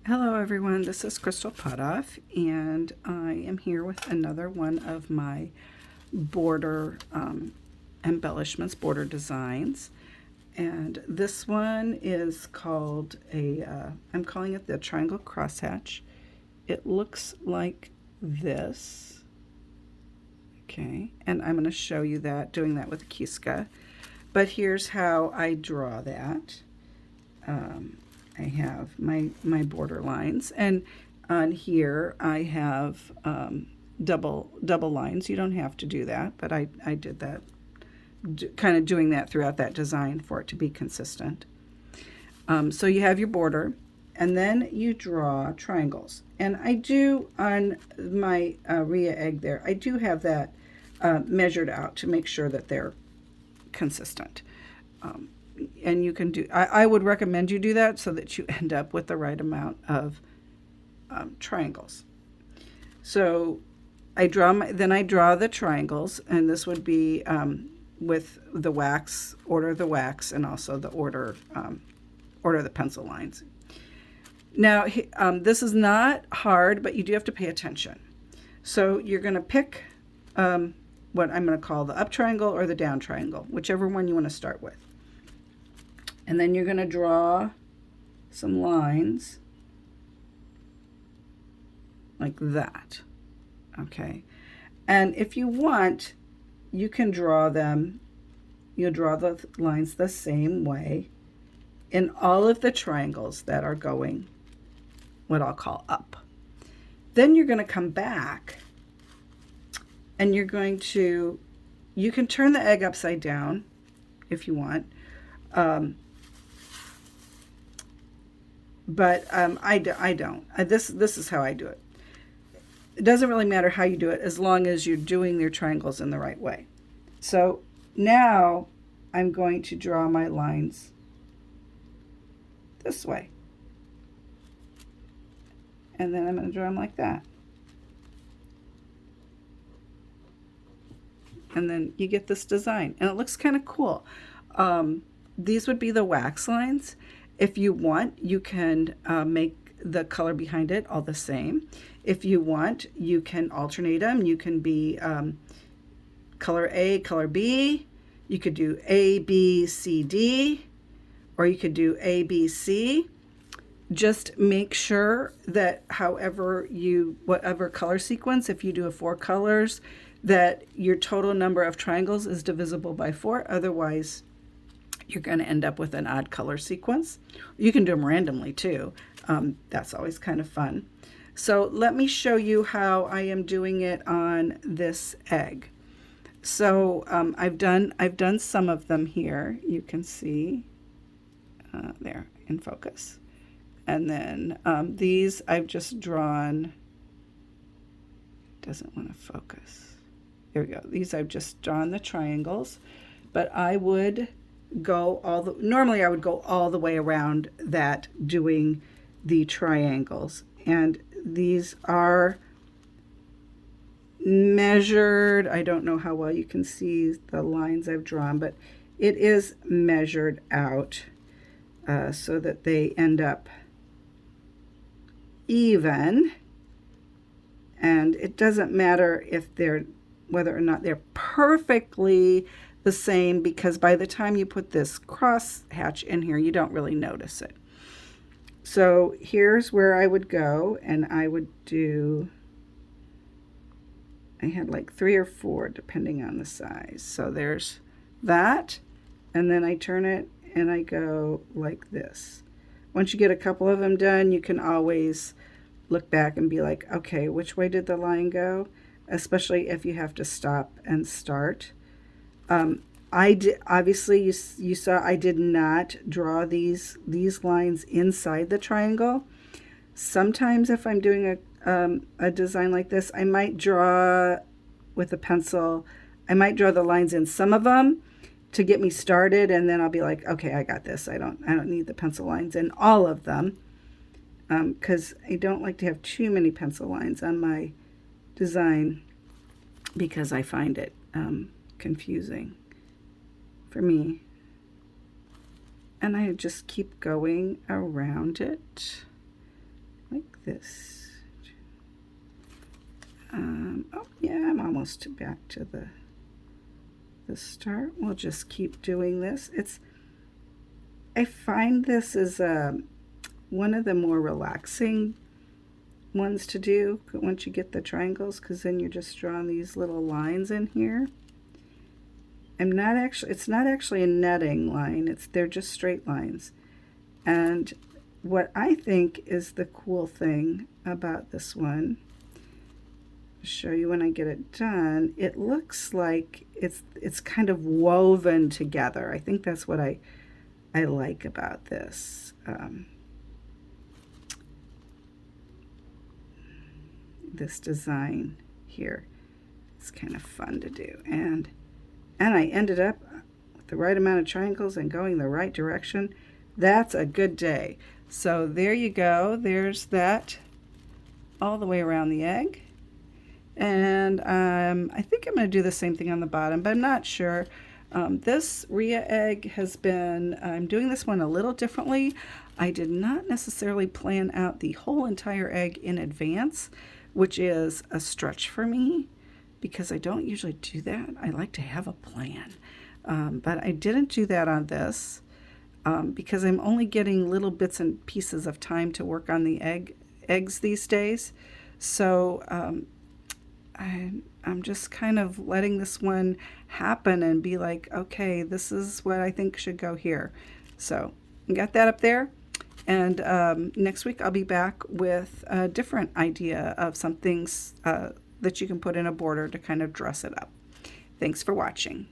Hello everyone, this is Crystal Potoff, and I am here with another one of my border embellishments, border designs. And this one is called I'm calling it the triangle crosshatch. It looks like this. Okay, and I'm going to show you that, doing that with Kiska. But here's how I draw that. I have my border lines, and on here I have double lines. You don't have to do that, but I did that, kind of doing that throughout that design for it to be consistent. So you have your border, and then you draw triangles. And I do, on my Rhea egg there, I do have that measured out to make sure that they're consistent. And you can do, I would recommend you do that so that you end up with the right amount of triangles. So I draw the triangles, and this would be with the wax, order of the wax, and also the order of the pencil lines. Now, this is not hard, but you do have to pay attention. So you're going to pick what I'm going to call the up triangle or the down triangle, whichever one you want to start with. And then you're going to draw some lines like that. Okay. And if you want, you can draw them, you'll draw the lines the same way in all of the triangles that are going what I'll call up. Then you're going to come back and you're going to, you can turn the egg upside down if you want. But I don't. This is how I do it. It doesn't really matter how you do it as long as you're doing your triangles in the right way. So now I'm going to draw my lines this way. And then I'm going to draw them like that. And then you get this design. And it looks kind of cool. These would be the wax lines. If you want, you can make the color behind it all the same. If you want, you can alternate them. You can be color A, color B. You could do A, B, C, D, or you could do A, B, C. Just make sure that whatever color sequence, if you do 4 colors, that your total number of triangles is divisible by 4. Otherwise, you're going to end up with an odd color sequence. You can do them randomly too. That's always kind of fun. So let me show you how I am doing it on this egg. So I've done some of them here. You can see there in focus. And then these I've just drawn. Doesn't want to focus. There we go. These I've just drawn the triangles, but I would normally I would go all the way around that doing the triangles, and these are measured. I don't know how well you can see the lines I've drawn, but it is measured out so that they end up even, and it doesn't matter if whether or not they're perfectly the same, because by the time you put this cross hatch in here, you don't really notice it. So here's where I would go, and I would do, I had like 3 or 4 depending on the size. So there's that, and then I turn it and I go like this. Once you get a couple of them done, you can always look back and be like, okay, which way did the line go? Especially if you have to stop and start. Obviously you saw I did not draw these lines inside the triangle. Sometimes if I'm doing a design like this, I might draw with a pencil. I might draw the lines in some of them to get me started, and then I'll be like, okay, I got this. I don't need the pencil lines in all of them, because I don't like to have too many pencil lines on my design, because I find it confusing for me. And I just keep going around it like this. Oh yeah, I'm almost back to the start. We'll just keep doing this. I find this is one of the more relaxing ones to do once you get the triangles, because then you're just drawing these little lines in here. It's not actually a netting line, they're just straight lines. And what I think is the cool thing about this one, I'll show you when I get it done, it looks like it's kind of woven together. I think that's what I like about this. This design here. It's kind of fun to do. And I ended up with the right amount of triangles and going the right direction. That's a good day. So there you go. There's that all the way around the egg. And I think I'm going to do the same thing on the bottom, but I'm not sure. This Rhea egg I'm doing this one a little differently. I did not necessarily plan out the whole entire egg in advance, which is a stretch for me because I don't usually do that. I like to have a plan. But I didn't do that on this because I'm only getting little bits and pieces of time to work on the eggs these days. So I'm just kind of letting this one happen and be like, okay, this is what I think should go here. So I got that up there. And next week I'll be back with a different idea of some things that you can put in a border to kind of dress it up. Thanks for watching.